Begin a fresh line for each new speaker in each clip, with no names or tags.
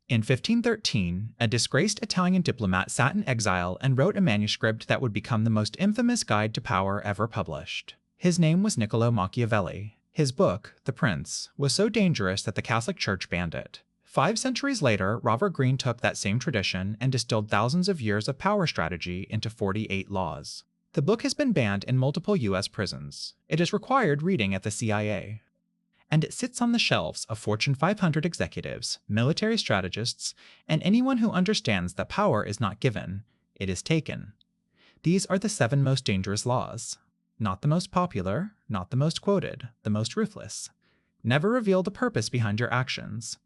In 1513, a disgraced Italian diplomat sat in exile and wrote a manuscript that would become the most infamous guide to power ever published. His name was Niccolo Machiavelli. His book, The Prince, was so dangerous that the Catholic Church banned it. 5 centuries later, Robert Greene took that same tradition and distilled thousands of years of power strategy into 48 laws. The book has been banned in multiple US prisons. It is required reading at the CIA. And it sits on the shelves of Fortune 500 executives, military strategists, and anyone who understands that power is not given, it is taken. These are the 7 most dangerous laws. Not the most popular, not the most quoted, the most ruthless. Never reveal the purpose behind your actions.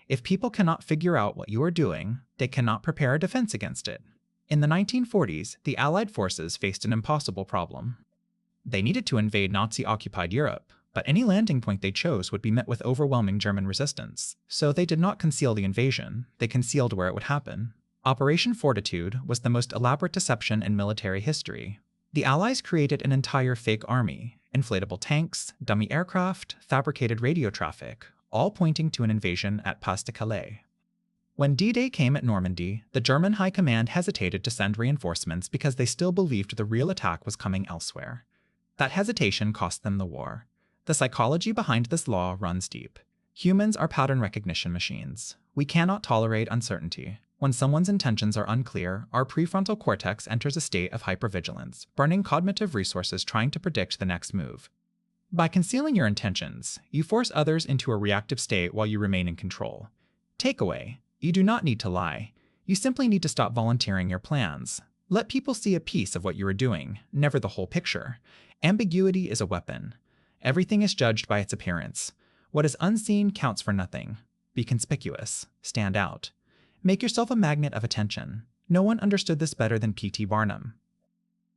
If people cannot figure out what you are doing, they cannot prepare a defense against it. In the 1940s, the Allied forces faced an impossible problem. They needed to invade Nazi-occupied Europe, but any landing point they chose would be met with overwhelming German resistance. So they did not conceal the invasion, they concealed where it would happen. Operation Fortitude was the most elaborate deception in military history. The Allies created an entire fake army, inflatable tanks, dummy aircraft, fabricated radio traffic, all pointing to an invasion at Pas de Calais. When D-Day came at Normandy, the German High Command hesitated to send reinforcements because they still believed the real attack was coming elsewhere. That hesitation cost them the war. The psychology behind this law runs deep. Humans are pattern recognition machines. We cannot tolerate uncertainty. When someone's intentions are unclear, our prefrontal cortex enters a state of hypervigilance, burning cognitive resources trying to predict the next move. By concealing your intentions, you force others into a reactive state while you remain in control. Takeaway: you do not need to lie. You simply need to stop volunteering your plans. Let people see a piece of what you are doing, never the whole picture. Ambiguity is a weapon. Everything is judged by its appearance. What is unseen counts for nothing. Be conspicuous. Stand out. Make yourself a magnet of attention. No one understood this better than P.T. Barnum.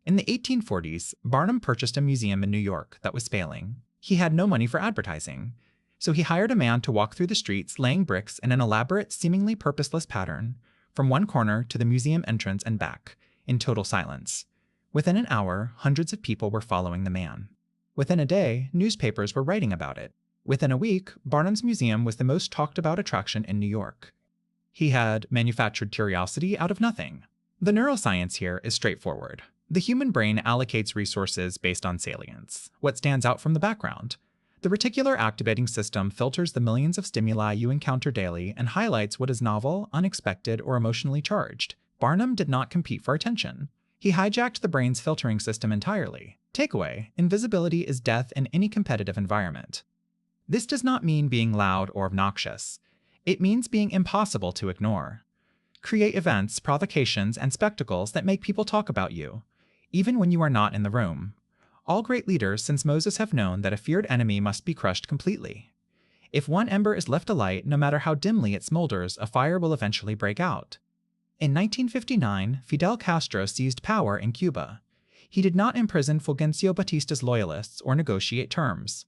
In the 1840s, Barnum purchased a museum in New York that was failing. He had no money for advertising. So he hired a man to walk through the streets laying bricks in an elaborate, seemingly purposeless pattern, from one corner to the museum entrance and back, in total silence. Within an hour, hundreds of people were following the man. Within a day, newspapers were writing about it. Within a week, Barnum's museum was the most talked about attraction in New York. He had manufactured curiosity out of nothing. The neuroscience here is straightforward. The human brain allocates resources based on salience, what stands out from the background. The reticular activating system filters the millions of stimuli you encounter daily and highlights what is novel, unexpected, or emotionally charged. Barnum did not compete for attention. He hijacked the brain's filtering system entirely. Takeaway: invisibility is death in any competitive environment. This does not mean being loud or obnoxious. It means being impossible to ignore. Create events, provocations, and spectacles that make people talk about you, even when you are not in the room. All great leaders since Moses have known that a feared enemy must be crushed completely. If one ember is left alight, no matter how dimly it smolders, a fire will eventually break out. In 1959, Fidel Castro seized power in Cuba. He did not imprison Fulgencio Batista's loyalists or negotiate terms.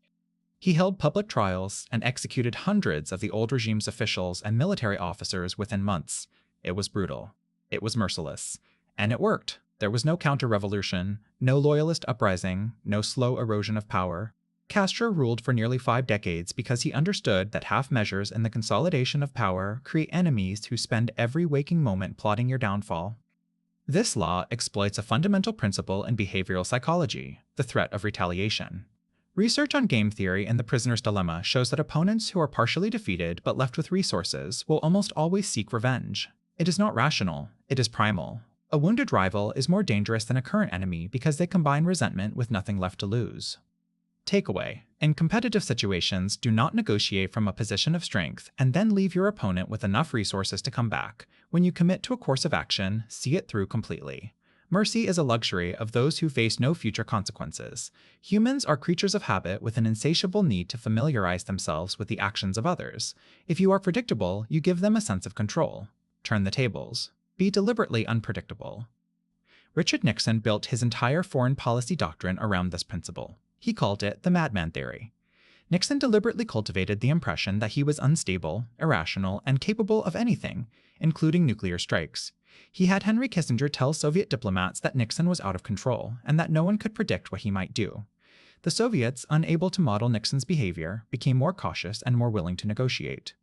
He held public trials and executed hundreds of the old regime's officials and military officers within months. It was brutal. It was merciless. And it worked. There was no counter-revolution, no loyalist uprising, no slow erosion of power. Castro ruled for nearly 5 decades because he understood that half measures in the consolidation of power create enemies who spend every waking moment plotting your downfall. This law exploits a fundamental principle in behavioral psychology, the threat of retaliation. Research on game theory and the prisoner's dilemma shows that opponents who are partially defeated but left with resources will almost always seek revenge. It is not rational, it is primal. A wounded rival is more dangerous than a current enemy because they combine resentment with nothing left to lose. Takeaway: in competitive situations, do not negotiate from a position of strength and then leave your opponent with enough resources to come back. When you commit to a course of action, see it through completely. Mercy is a luxury of those who face no future consequences. Humans are creatures of habit with an insatiable need to familiarize themselves with the actions of others. If you are predictable, you give them a sense of control. Turn the tables. Be deliberately unpredictable. Richard Nixon built his entire foreign policy doctrine around this principle. He called it the madman theory. Nixon deliberately cultivated the impression that he was unstable, irrational, and capable of anything, including nuclear strikes. He had Henry Kissinger tell Soviet diplomats that Nixon was out of control and that no one could predict what he might do. The Soviets, unable to model Nixon's behavior, became more cautious and more willing to negotiate.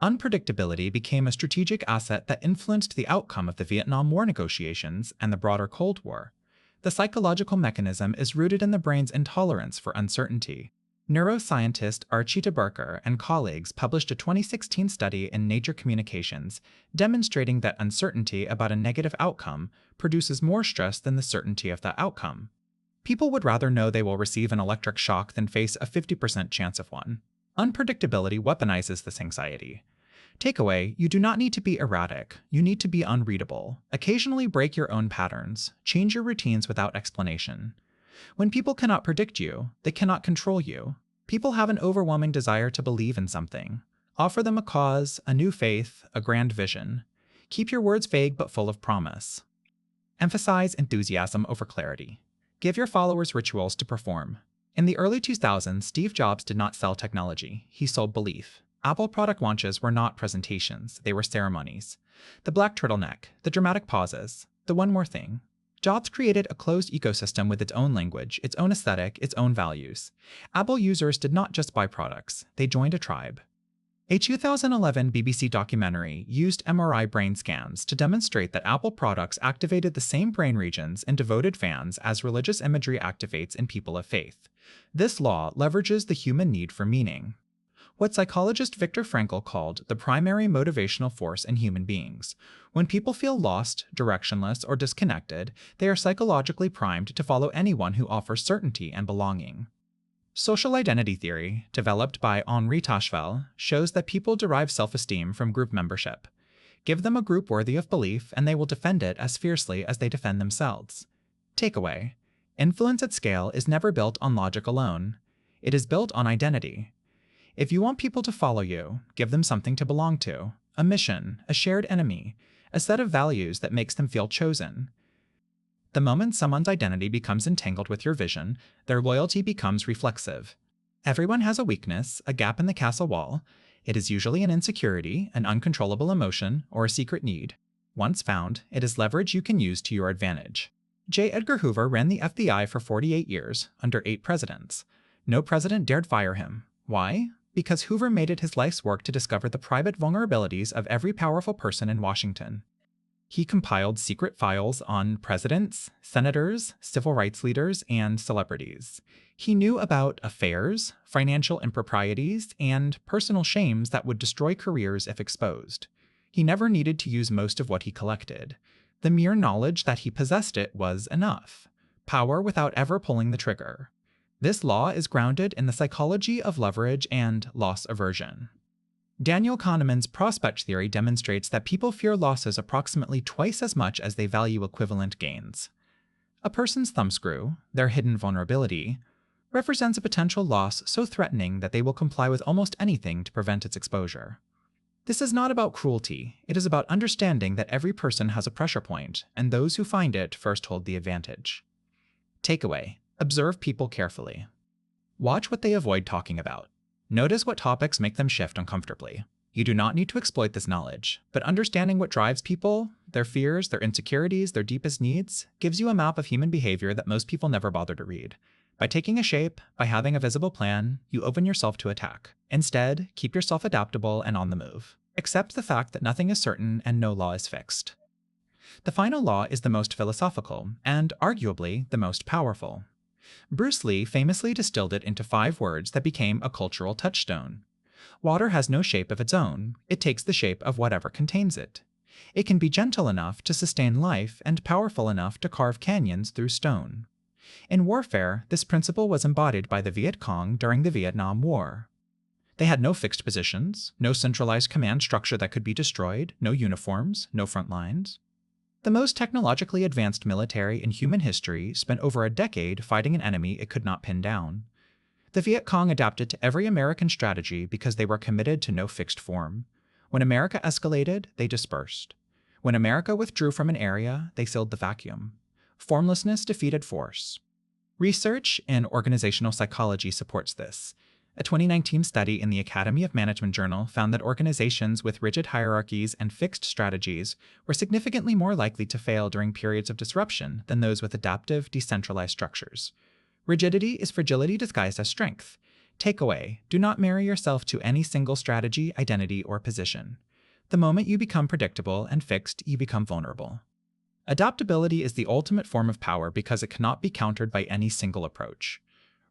Unpredictability became a strategic asset that influenced the outcome of the Vietnam War negotiations and the broader Cold War. The psychological mechanism is rooted in the brain's intolerance for uncertainty. Neuroscientist Archie DeBurker and colleagues published a 2016 study in Nature Communications demonstrating that uncertainty about a negative outcome produces more stress than the certainty of that outcome. People would rather know they will receive an electric shock than face a 50% chance of one. Unpredictability weaponizes this anxiety. Takeaway: you do not need to be erratic, you need to be unreadable. Occasionally break your own patterns, change your routines without explanation. When people cannot predict you, they cannot control you. People have an overwhelming desire to believe in something. Offer them a cause, a new faith, a grand vision. Keep your words vague but full of promise. Emphasize enthusiasm over clarity. Give your followers rituals to perform. In the early 2000s, Steve Jobs did not sell technology, he sold belief. Apple product launches were not presentations, they were ceremonies. The black turtleneck, the dramatic pauses, the one more thing. Jobs created a closed ecosystem with its own language, its own aesthetic, its own values. Apple users did not just buy products, they joined a tribe. A 2011 BBC documentary used MRI brain scans to demonstrate that Apple products activated the same brain regions in devoted fans as religious imagery activates in people of faith. This law leverages the human need for meaning. What psychologist Viktor Frankl called the primary motivational force in human beings. When people feel lost, directionless, or disconnected, they are psychologically primed to follow anyone who offers certainty and belonging. Social identity theory, developed by Henri Tachvel, shows that people derive self-esteem from group membership. Give them a group worthy of belief, and they will defend it as fiercely as they defend themselves. Takeaway: influence at scale is never built on logic alone. It is built on identity. If you want people to follow you, give them something to belong to, a mission, a shared enemy, a set of values that makes them feel chosen. The moment someone's identity becomes entangled with your vision, their loyalty becomes reflexive. Everyone has a weakness, a gap in the castle wall. It is usually an insecurity, an uncontrollable emotion, or a secret need. Once found, it is leverage you can use to your advantage. J. Edgar Hoover ran the FBI for 48 years, under 8 presidents. No president dared fire him. Why? Because Hoover made it his life's work to discover the private vulnerabilities of every powerful person in Washington. He compiled secret files on presidents, senators, civil rights leaders, and celebrities. He knew about affairs, financial improprieties, and personal shames that would destroy careers if exposed. He never needed to use most of what he collected. The mere knowledge that he possessed it was enough. Power without ever pulling the trigger. This law is grounded in the psychology of leverage and loss aversion. Daniel Kahneman's prospect theory demonstrates that people fear losses approximately twice as much as they value equivalent gains. A person's thumbscrew, their hidden vulnerability, represents a potential loss so threatening that they will comply with almost anything to prevent its exposure. This is not about cruelty, it is about understanding that every person has a pressure point, and those who find it first hold the advantage. Takeaway: observe people carefully. Watch what they avoid talking about. Notice what topics make them shift uncomfortably. You do not need to exploit this knowledge, but understanding what drives people, their fears, their insecurities, their deepest needs, gives you a map of human behavior that most people never bother to read. By taking a shape, by having a visible plan, you open yourself to attack. Instead, keep yourself adaptable and on the move. Accept the fact that nothing is certain and no law is fixed. The final law is the most philosophical, and arguably the most powerful. Bruce Lee famously distilled it into 5 words that became a cultural touchstone. Water has no shape of its own, it takes the shape of whatever contains it. It can be gentle enough to sustain life and powerful enough to carve canyons through stone. In warfare, this principle was embodied by the Viet Cong during the Vietnam War. They had no fixed positions, no centralized command structure that could be destroyed, no uniforms, no front lines. The most technologically advanced military in human history spent over a decade fighting an enemy it could not pin down. The Viet Cong adapted to every American strategy because they were committed to no fixed form. When America escalated, they dispersed. When America withdrew from an area, they filled the vacuum. Formlessness defeated force. Research in organizational psychology supports this. A 2019 study in the Academy of Management journal found that organizations with rigid hierarchies and fixed strategies were significantly more likely to fail during periods of disruption than those with adaptive, decentralized structures. Rigidity is fragility disguised as strength. Takeaway: do not marry yourself to any single strategy, identity, or position. The moment you become predictable and fixed, you become vulnerable. Adaptability is the ultimate form of power because it cannot be countered by any single approach.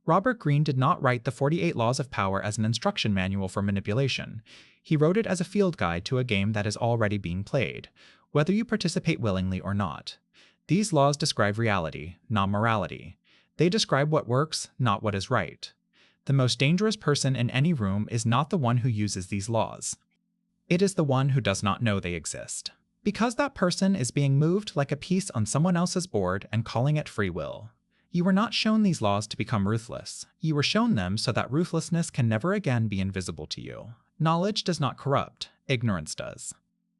Robert Greene did not write the 48 Laws of Power as an instruction manual for manipulation. He wrote it as a field guide to a game that is already being played, whether you participate willingly or not. These laws describe reality, not morality. They describe what works, not what is right. The most dangerous person in any room is not the one who uses these laws. It is the one who does not know they exist. Because that person is being moved like a piece on someone else's board and calling it free will. You were not shown these laws to become ruthless. You were shown them so that ruthlessness can never again be invisible to you. Knowledge does not corrupt, ignorance does.